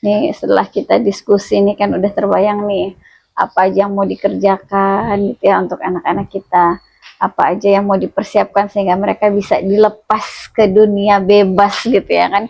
Nih setelah kita diskusi nih kan udah terbayang nih apa aja yang mau dikerjakan gitu ya untuk anak-anak kita. Apa aja yang mau dipersiapkan sehingga mereka bisa dilepas ke dunia bebas gitu ya kan.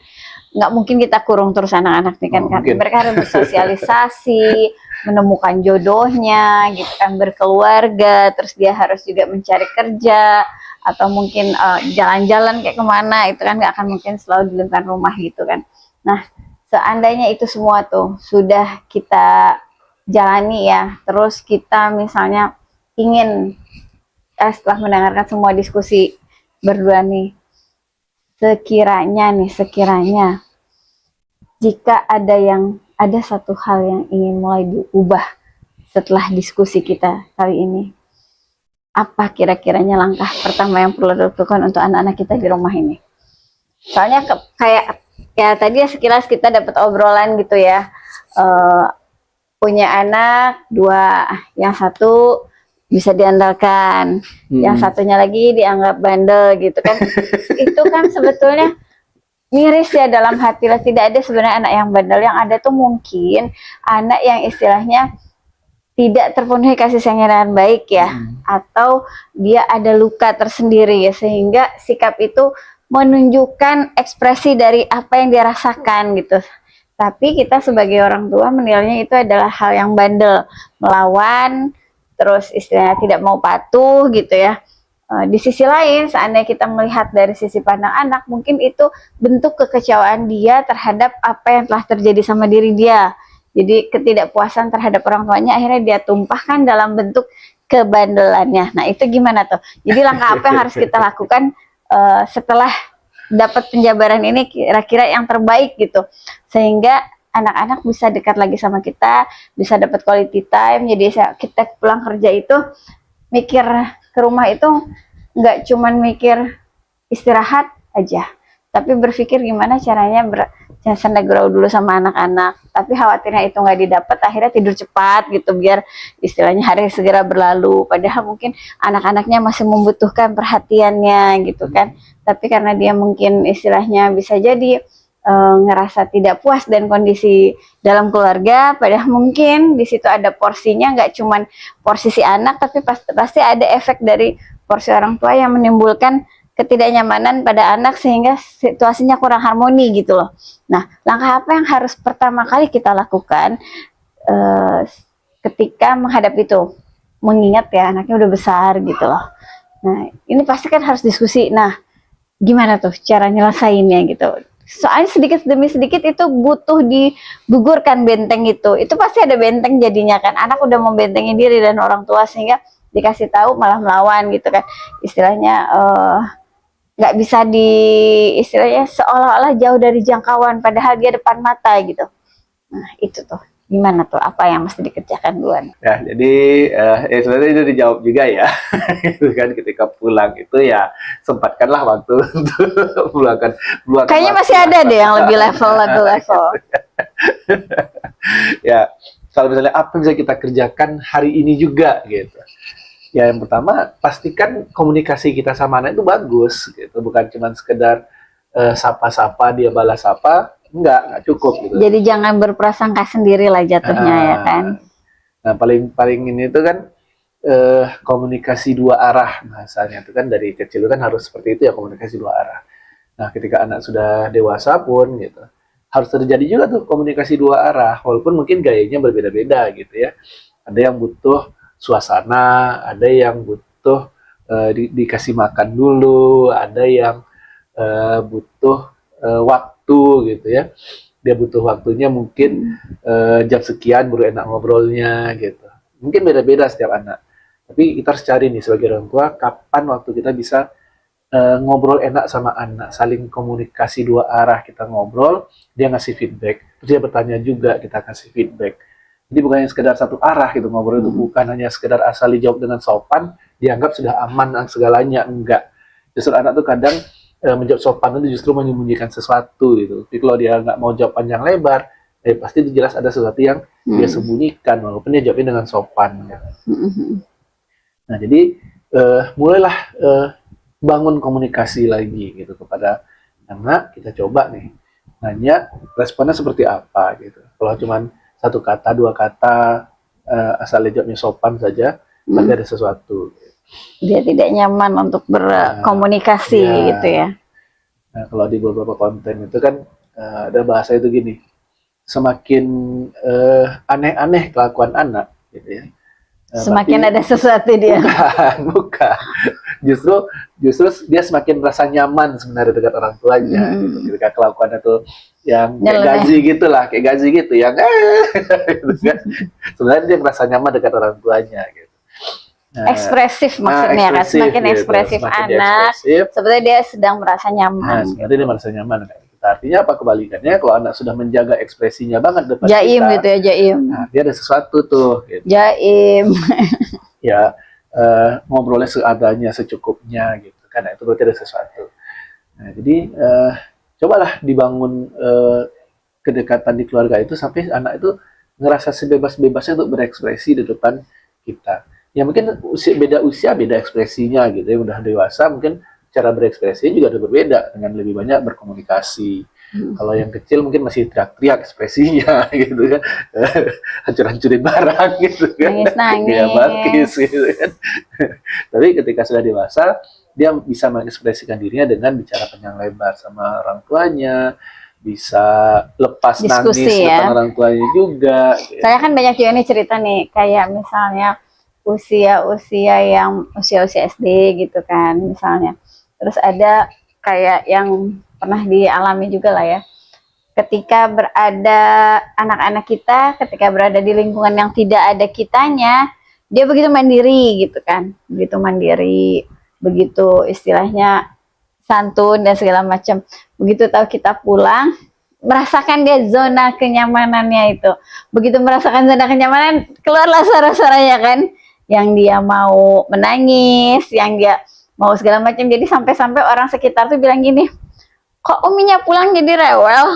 Nggak mungkin kita kurung terus anak-anak nih kan, Oh, kan mungkin. mereka harus bersosialisasi, menemukan jodohnya gitu kan, berkeluarga, terus dia harus juga mencari kerja atau mungkin jalan-jalan kayak kemana, itu kan nggak akan mungkin selalu di lingkungan rumah gitu kan. Nah, seandainya itu semua tuh sudah kita jalani ya, terus kita misalnya ingin setelah mendengarkan semua diskusi berdua nih, sekiranya jika ada satu hal yang ingin mulai diubah setelah diskusi kita kali ini, apa kira-kiranya langkah pertama yang perlu dilakukan untuk anak-anak kita di rumah ini? Soalnya kayak ya tadi ya sekilas kita dapat obrolan gitu ya, uh, punya anak dua, yang satu bisa diandalkan, yang satunya lagi dianggap bandel gitu kan. Itu kan sebetulnya miris ya dalam hati lah. Tidak ada sebenarnya anak yang bandel, yang ada tuh mungkin anak yang istilahnya tidak terpenuhi kasih sayang yang baik ya, atau dia ada luka tersendiri ya, sehingga sikap itu menunjukkan ekspresi dari apa yang dia rasakan gitu. Tapi kita sebagai orang tua menilainya itu adalah hal yang bandel, melawan, terus istilahnya tidak mau patuh gitu ya. Di sisi lain, seandainya kita melihat dari sisi pandang anak, mungkin itu bentuk kekecewaan dia terhadap apa yang telah terjadi sama diri dia. Jadi ketidakpuasan terhadap orang tuanya akhirnya dia tumpahkan dalam bentuk kebandelannya. Nah itu gimana tuh? Jadi langkah apa yang harus kita lakukan setelah dapat penjabaran ini kira-kira yang terbaik gitu, sehingga anak-anak bisa dekat lagi sama kita, bisa dapat quality time. Jadi kita pulang kerja itu mikir ke rumah itu nggak cuman mikir istirahat aja, tapi berpikir gimana caranya senda gurau dulu sama anak-anak. Tapi khawatirnya itu nggak didapat, akhirnya tidur cepat gitu biar istilahnya hari segera berlalu. Padahal mungkin anak-anaknya masih membutuhkan perhatiannya gitu kan. Tapi karena dia mungkin istilahnya bisa jadi ngerasa tidak puas dan kondisi dalam keluarga, padahal mungkin di situ ada porsinya, nggak cuman porsi si anak, tapi pasti ada efek dari porsi orang tua yang menimbulkan ketidaknyamanan pada anak sehingga situasinya kurang harmoni gitu loh. Nah, langkah apa yang harus pertama kali kita lakukan uh, ketika menghadapi itu? Mengingat ya anaknya udah besar gitu loh. Nah, ini pasti kan harus diskusi. Nah, gimana tuh cara nyelesainnya gitu? Soalnya sedikit demi sedikit itu butuh digugurkan benteng itu. Itu pasti ada benteng jadinya kan. Anak udah membentengi diri dan orang tua sehingga dikasih tahu malah melawan gitu kan. Istilahnya nggak bisa di istilahnya seolah-olah jauh dari jangkauan padahal dia depan mata gitu. Nah itu tuh gimana tuh apa yang mesti dikerjakan duluan? Ya, jadi sebenarnya itu dijawab juga ya. Itu kan ketika pulang itu ya sempatkanlah waktu untuk meluangkan Kayaknya waktu. masih ada deh yang lebih level. Ya, kalau misalnya apa yang bisa kita kerjakan hari ini juga gitu. Ya yang pertama pastikan komunikasi kita sama anak itu bagus gitu, bukan cuma sekedar sapa-sapa dia balas sapa, enggak cukup gitu. Jadi jangan berprasangka sendiri lah jatuhnya ya kan. Nah paling ini tuh kan komunikasi dua arah bahasanya itu kan, dari kecil kan harus seperti itu ya, komunikasi dua arah. Nah ketika anak sudah dewasa pun gitu harus terjadi juga tuh komunikasi dua arah, walaupun mungkin gayanya berbeda-beda gitu ya. Ada yang butuh suasana, ada yang butuh dikasih makan dulu, ada yang butuh waktu gitu ya. Dia butuh waktunya mungkin jam sekian baru enak ngobrolnya gitu. Mungkin beda-beda setiap anak. Tapi kita harus cari nih sebagai orang tua kapan waktu kita bisa ngobrol enak sama anak, saling komunikasi dua arah, kita ngobrol, dia ngasih feedback, terus dia bertanya juga, kita kasih feedback. Jadi bukan yang sekedar satu arah gitu ngobrol itu, bukan hanya sekedar asal dijawab dengan sopan, dianggap sudah aman dan segalanya, enggak. Justru anak tuh kadang menjawab sopan itu justru menyembunyikan sesuatu gitu. Jadi kalau dia nggak mau jawab panjang lebar, pasti itu jelas ada sesuatu yang dia sembunyikan, walaupun dia jawabnya dengan sopan. Ya. Nah jadi mulailah bangun komunikasi lagi gitu kepada anak. Kita coba nih nanya responnya seperti apa gitu. Kalau cuman satu kata, dua kata, asal jawabnya sopan saja, tapi ada sesuatu. Dia tidak nyaman untuk berkomunikasi Ya. gitu ya. Nah, kalau di beberapa konten itu kan ada bahasa itu gini, semakin aneh-aneh kelakuan anak, gitu ya. Semakin berarti- ada sesuatu dia. bukan. Justru dia semakin merasa nyaman sebenarnya dekat orang tuanya. Gitu. Ketika kelakuannya tuh yang kayak Nyeleneh. gazi gitu lah, kayak gazi gitu, yang gitu kan. Sebenarnya dia merasa nyaman dekat orang tuanya. Gitu. Nah, Ekspresif maksudnya kan, semakin gitu. ekspresif Semakin dia anak, ekspresif, sebenarnya dia sedang merasa nah, nyaman. sebenarnya dia merasa nyaman dengan kita. Artinya apa kebalikannya? Kalau anak sudah menjaga ekspresinya banget depan Jaim kita, gitu ya, jaim. nah, dia ada sesuatu tuh. Gitu. Jaim. Ya, ngobrolnya seadanya, secukupnya gitu. Karena itu berarti ada sesuatu. Nah, jadi cobalah dibangun kedekatan di keluarga itu sampai anak itu ngerasa sebebas-bebasnya untuk berekspresi di depan kita. Ya mungkin beda usia, beda ekspresinya gitu ya. Udah dewasa mungkin cara berekspresinya juga udah berbeda dengan lebih banyak berkomunikasi. Kalau yang kecil mungkin masih teriak-teriak ekspresinya gitu kan. Hancur-hancurin barang gitu kan. Nangis-nangis. Ya bakis gitu kan. Tapi ketika sudah dewasa, dia bisa mengekspresikan dirinya dengan bicara panjang lebar sama orang tuanya, bisa lepas Diskusi nangis ya. depan orang tuanya juga. Saya kan banyak juga nih cerita nih, kayak misalnya usia-usia yang usia-usia SD gitu kan misalnya. Terus ada kayak yang pernah dialami juga lah ya. Ketika berada anak-anak kita, ketika berada di lingkungan yang tidak ada kitanya, dia begitu mandiri gitu kan. Begitu mandiri, begitu istilahnya santun dan segala macam. Begitu tahu kita pulang, merasakan dia zona kenyamanannya itu. Begitu merasakan zona kenyamanan, keluarlah suara-suaranya kan, yang dia mau menangis, yang dia mau segala macam. Jadi sampai-sampai orang sekitar tuh bilang gini, kok uminya pulang jadi rewel,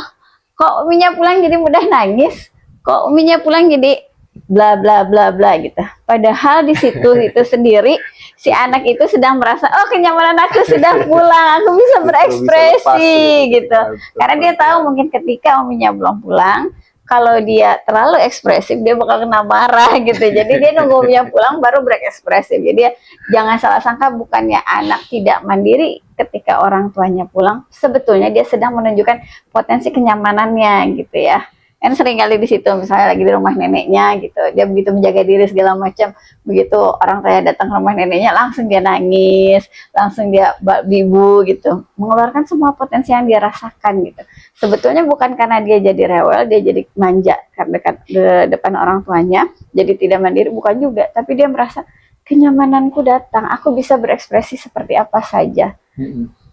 kok uminya pulang jadi mudah nangis, kok uminya pulang jadi bla bla bla bla gitu. Padahal di situ itu sendiri si anak itu sedang merasa, oh kenyamanan aku sudah pulang, aku bisa berekspresi gitu. Karena dia tahu mungkin ketika uminya belum pulang, kalau dia terlalu ekspresif dia bakal kena marah gitu. Jadi dia nunggu uminya pulang baru berekspresif. Jadi jangan salah sangka, bukannya anak tidak mandiri ketika orang tuanya pulang, sebetulnya dia sedang menunjukkan potensi kenyamanannya gitu ya. Kan sering kali di situ misalnya lagi di rumah neneknya gitu, dia begitu menjaga diri segala macam, begitu orang tua datang ke rumah neneknya langsung dia nangis, langsung dia bibu gitu, mengeluarkan semua potensi yang dia rasakan gitu. Sebetulnya bukan karena dia jadi rewel, dia jadi manja karena di depan orang tuanya, jadi tidak mandiri, bukan juga, tapi dia merasa kenyamananku datang, aku bisa berekspresi seperti apa saja.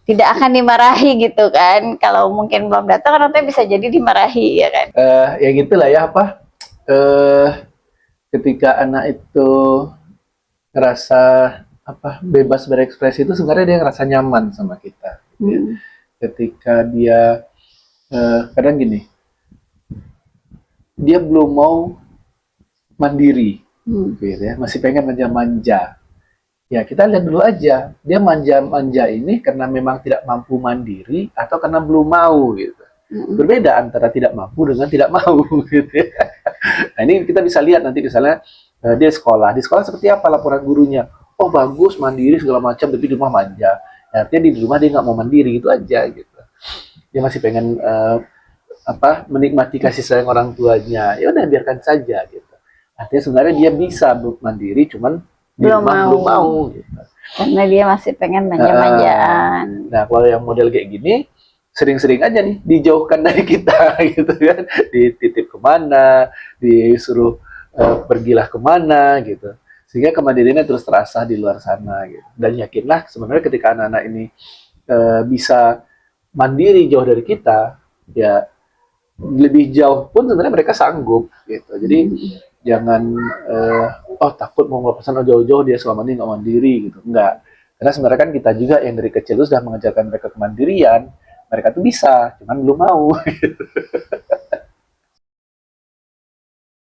Tidak akan dimarahi gitu kan. Kalau mungkin belum datang, orang tua bisa jadi dimarahi ya kan. Ya gitulah ya apa. Ketika anak itu ngerasa apa bebas berekspresi itu sebenarnya dia ngerasa nyaman sama kita. Gitu ya. Ketika dia kadang gini, dia belum mau mandiri, gitu ya, masih pengen manja-manja. Ya kita lihat dulu aja, dia manja-manja ini karena memang tidak mampu mandiri atau karena belum mau gitu. Berbeda antara tidak mampu dengan tidak mau gitu ya. Nah ini kita bisa lihat nanti misalnya dia sekolah, di sekolah seperti apa laporan gurunya? Oh bagus, mandiri segala macam, tapi di rumah manja. Nah, artinya di rumah dia nggak mau mandiri gitu aja gitu. Dia masih pengen menikmati kasih sayang orang tuanya. Ya udah biarkan saja gitu. Artinya sebenarnya dia bisa mandiri, cuman belum mau gitu. Karena dia masih pengen manja-manjaan. Nah kalau yang model kayak gini sering-sering aja nih dijauhkan dari kita gitu kan, dititip kemana, disuruh pergilah kemana gitu, sehingga kemandiriannya terus terasa di luar sana gitu. Dan yakinlah sebenarnya ketika anak-anak ini bisa mandiri jauh dari kita, ya lebih jauh pun sebenarnya mereka sanggup gitu. Jadi jangan takut mau ngelepasan jauh-jauh dia selama ini nggak mandiri gitu, enggak. Karena sebenarnya kan kita juga yang dari kecil sudah mengajarkan mereka kemandirian, mereka tuh bisa, cuman belum mau gitu.